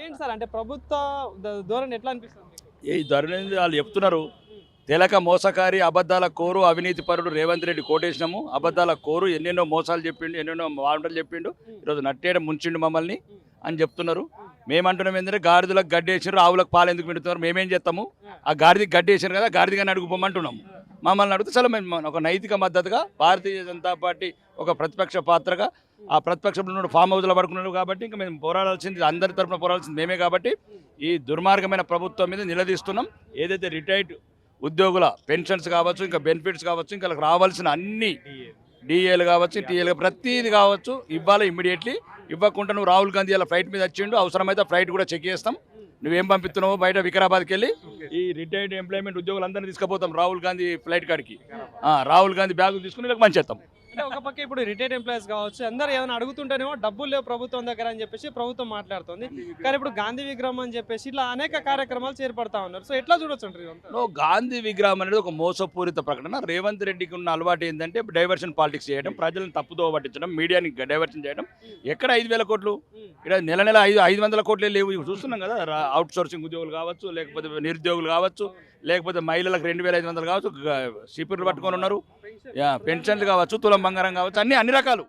ఏంటి సార్ అంటే ప్రభుత్వ ధోరణి ఎట్లా అనిపిస్తుంది మీకు? ఈ ధరణి వాళ్ళు చెప్తున్నారు తెలక మోసకారి అబద్ధాల కోరు అవినీతి పరుడు రేవంత్ రెడ్డి కోటేసినాము అబద్ధాల కోరు ఎన్నెన్నో మోసాలు చెప్పిండు ఎన్నెన్నో మాటలు చెప్పిండు ఈరోజు నట్టేయడం ముంచిండు మమ్మల్ని అని చెప్తున్నారు. మేమంటున్నాం ఏంటంటే గాడిదలకు గడ్డి వేసినారు ఆవులకు పాలు ఎందుకు పెడుతున్నారు మేమేం చేస్తాము ఆ గాడిదకి గడ్డి వేసారు కదా గాడిదగాని అడుగుపోమంటున్నాము. మమ్మల్ని అడిగితే చాలా మేము ఒక నైతిక మద్దతుగా భారతీయ జనతా పార్టీ ఒక ప్రతిపక్ష పాత్రగా ఆ ప్రతిపక్షంలో ఫామ్ హౌస్లో పడుకున్నారు కాబట్టి ఇంకా మేము పోరాడాల్సింది అందరి తరఫున పోరాడాల్సింది మేమే కాబట్టి ఈ దుర్మార్గమైన ప్రభుత్వం మీద నిలదీస్తున్నాం. ఏదైతే రిటైర్డ్ ఉద్యోగుల పెన్షన్స్ కావచ్చు ఇంకా బెనిఫిట్స్ కావచ్చు ఇంకా రావాల్సిన అన్ని డిఏలు కావచ్చు టీఏలు ప్రతిది కావచ్చు ఇవ్వాలి ఇమ్మీడియట్లీ. ఇవ్వకుండా నువ్వు రాహుల్ గాంధీ అలా ఫ్లైట్ మీద వచ్చిండు అవసరమైతే ఫ్లైట్ కూడా చెక్ చేస్తాం. నువ్వేం పంపిస్తున్నావు బయట వికారాబాద్కి వెళ్ళి ఈ రిటైర్డ్ ఎంప్లాయ్మెంట్ ఉద్యోగులందరినీ తీసుకుపోతాం రాహుల్ గాంధీ ఫ్లైట్ కాడికి. రాహుల్ గాంధీ బ్యాగులు తీసుకుని వీళ్ళకి మంచి చేస్తాం. అంటే ఒక పక్క ఇప్పుడు రిటైర్డ్ ఎంప్లాయీస్ కావచ్చు అందరూ ఏమైనా అడుగుతుంటేనేమో డబ్బులు లేవు ప్రభుత్వం దగ్గర అని చెప్పేసి ప్రభుత్వం మాట్లాడుతుంది. కానీ ఇప్పుడు గాంధీ విగ్రహం అని చెప్పేసి ఇలా అనేక కార్యక్రమాలు చేపడతా ఉన్నారు. సో ఎట్లా చూడొచ్చు అంటారు ఇదంతా? గాంధీ విగ్రహం అనేది ఒక మోసపూరిత ప్రకటన. రేవంత్ రెడ్డికి ఉన్న అలవాటు ఏంటంటే డైవర్షన్ పాలిటిక్స్ చేయడం ప్రజలను తప్పుదో పట్టించడం మీడియాని డైవర్షన్ చేయడం. ఎక్కడ 5,000 కోట్లు ఇక్కడ నెల నెల 500 కోట్లే లేవు. ఇవి చూస్తున్నాం కదా అవుట్ సోర్సింగ్ ఉద్యోగులు కావచ్చు లేకపోతే నిరుద్యోగులు కావచ్చు లేకపోతే మహిళలకు 2,500 కావచ్చు సిపిలు పట్టుకొని ఉన్నారు పెన్షన్లు కావచ్చు తులం బంగారం కావచ్చు అన్ని రకాలు.